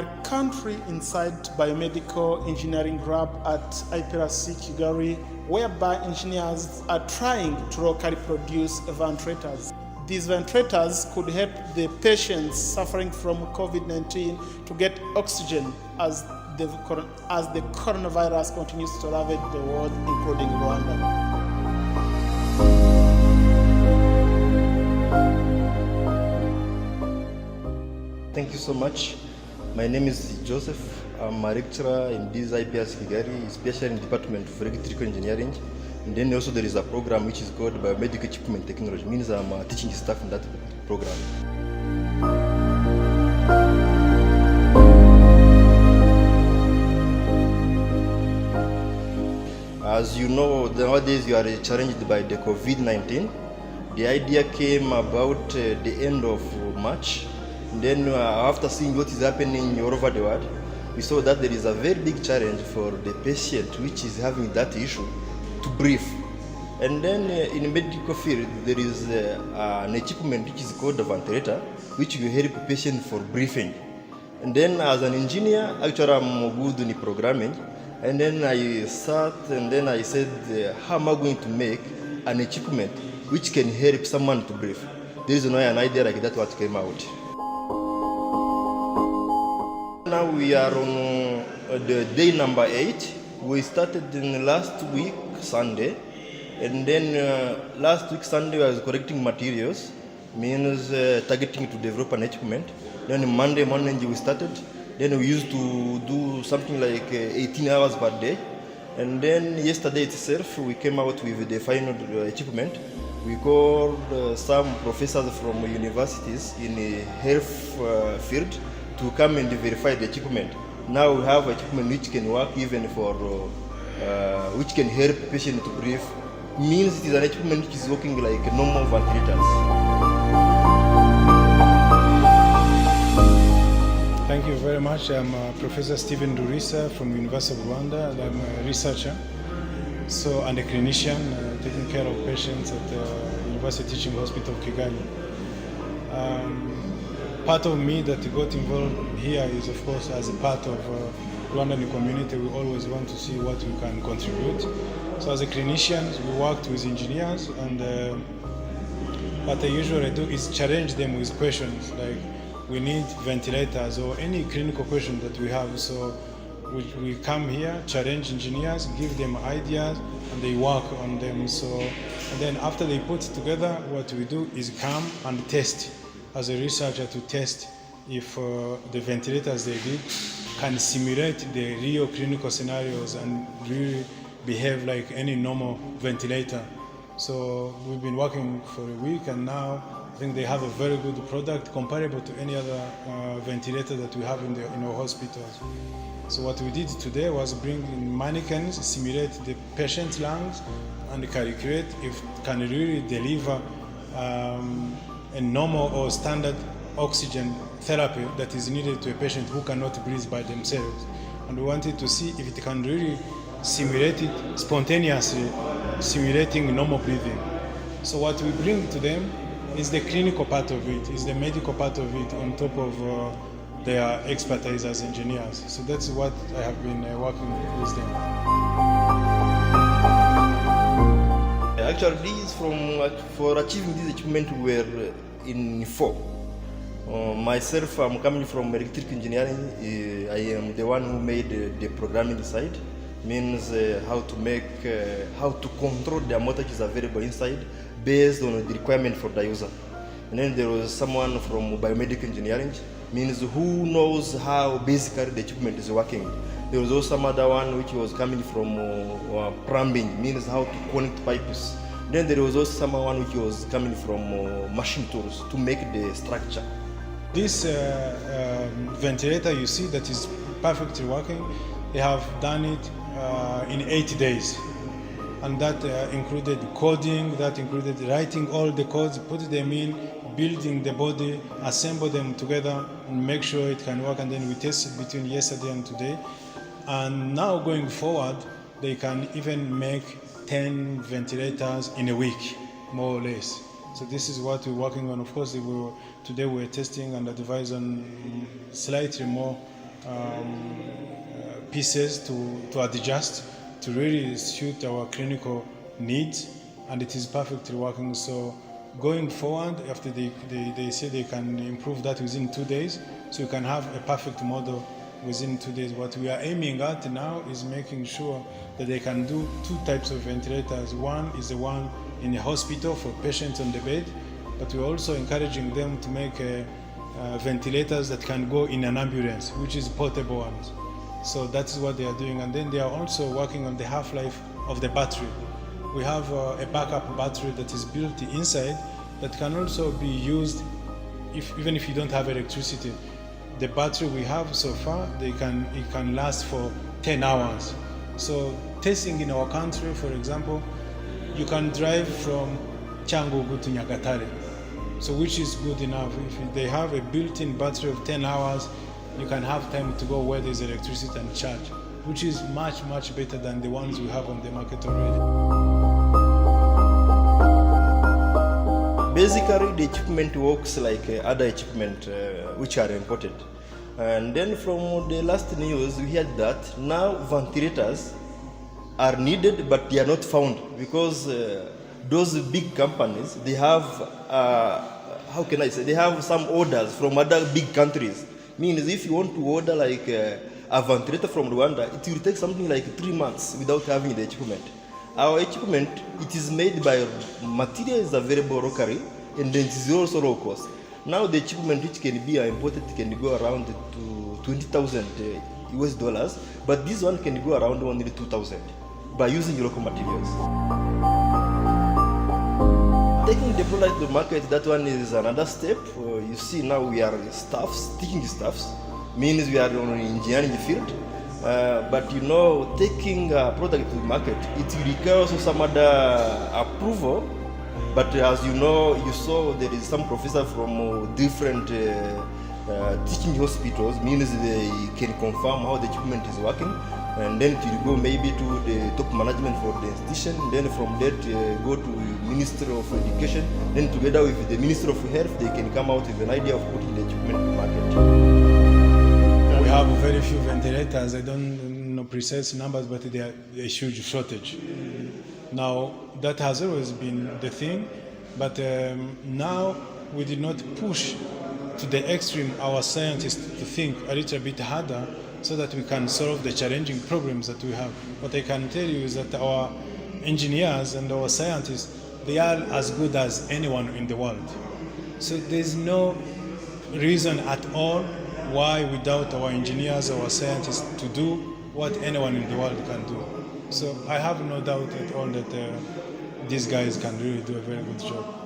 are currently inside biomedical engineering lab at IPRC Kigali, whereby engineers are trying to locally produce ventilators. These ventilators could help the patients suffering from COVID-19 to get oxygen as the coronavirus continues to ravage the world, including Rwanda. Thank you so much. My name is Joseph. I'm a lecturer in this IPRC Kigali, especially in the Department of Electrical Engineering. And then also there is a program which is called Biomedical Equipment Technology, means I'm a teaching staff in that program. As you know, nowadays you are challenged by the COVID-19. The idea came about the end of March. Then after seeing what is happening all over the world, we saw that there is a very big challenge for the patient which is having that issue to breathe. And then in the medical field, there is an equipment which is called a ventilator, which will help the patient for breathing. And then as an engineer, actually I'm good in programming. And then I sat and then I said, how am I going to make an equipment which can help someone to breathe? There is no an idea like that what came out. Now we are on the day number 8. We started in last week, Sunday. And then last week, Sunday, I was collecting materials, means targeting to develop an equipment. Then Monday morning, we started. Then we used to do something like 18 hours per day. And then yesterday itself, we came out with the final equipment. We called some professors from universities in the health field to come and verify the equipment. Now we have equipment which can work even for, which can help patient to breathe. Means it is an equipment which is working like normal ventilators. Thank you very much. I'm Professor Stephen Durisa from University of Rwanda. I'm a researcher and a clinician taking care of patients at the University Teaching Hospital of Kigali. Part of me that got involved here is, of course, as a part of Rwandan community, we always want to see what we can contribute. So as a clinician, we worked with engineers, and what I usually do is challenge them with questions like, we need ventilators or any clinical question that we have. So we come here, challenge engineers, give them ideas, and they work on them. And then after they put it together, what we do is come and test as a researcher to test if the ventilators they did can simulate the real clinical scenarios and really behave like any normal ventilator. So we've been working for a week, and now I think they have a very good product comparable to any other ventilator that we have in our hospitals. So what we did today was bring in mannequins, simulate the patient's lungs, and calculate if it can really deliver a normal or standard oxygen therapy that is needed to a patient who cannot breathe by themselves. And we wanted to see if it can really simulate it spontaneously, simulating normal breathing. So what we bring to them is the clinical part of it, is the medical part of it on top of their expertise as engineers. So that's what I have been working with them. Actually, these for achieving this achievement we were in 4. Myself, I'm coming from electrical engineering. I am the one who made the programming side, means how to control the voltages available inside based on the requirement for the user. And then there was someone from biomedical engineering, means who knows how basically the equipment is working. There was also some other one which was coming from plumbing, means how to connect pipes. Then there was also someone which was coming from machine tools to make the structure. This ventilator you see that is perfectly working, they have done it in 8 days. And that included coding, that included writing all the codes, put them in, building the body, assemble them together, and make sure it can work. And then we tested between yesterday and today. And now going forward, they can even make 10 ventilators in a week, more or less. So this is what we're working on. Of course, today we're testing and advise on slightly more pieces to adjust to really suit our clinical needs, and it is perfectly working. So going forward, after they say they can improve that within 2 days, so you can have a perfect model within 2 days. What we are aiming at now is making sure that they can do 2 types of ventilators. One is the one in a hospital for patients on the bed, but we're also encouraging them to make ventilators that can go in an ambulance, which is portable ones. So that is what they are doing. And then they are also working on the half-life of the battery. We have a backup battery that is built inside that can also be used even if you don't have electricity. The battery we have so far, it can last for 10 hours. So testing in our country, for example, you can drive from Cyangugu to Nyagatare, so which is good enough. If they have a built-in battery of 10 hours, you can have time to go where there's electricity and charge, which is much, much better than the ones we have on the market already. Basically, the equipment works like other equipment which are imported. And then from the last news, we heard that now ventilators are needed, but they are not found because those big companies, they have, how can I say, they have some orders from other big countries. Means if you want to order like a ventilator from Rwanda, it will take something like 3 months without having the equipment. Our equipment, it is made by material is available locally, and then it is also low cost. Now the equipment which can be imported can go around to 20,000 US dollars, but this one can go around only 2,000 by using local materials. Taking the product to the market, that one is another step. You see now we are staffs, teaching staffs, means we are on engineering field. But you know, taking a product to the market, it requires also some other approval. But as you know, you saw there is some professor from different teaching hospitals, means they can confirm how the equipment is working. And then it will go maybe to the top management for the institution. Then from that go to Ministry of Education. Then together with the Ministry of Health, they can come out with an idea of putting the equipment in the market. We have very few ventilators. I don't know precise numbers, but they are a huge shortage. Now that has always been the thing, but now we did not push to the extreme our scientists to think a little bit harder, so that we can solve the challenging problems that we have. What I can tell you is that our engineers and our scientists, they are as good as anyone in the world. So there's no reason at all why without our engineers, our scientists to do what anyone in the world can do. So I have no doubt at all that these guys can really do a very good job.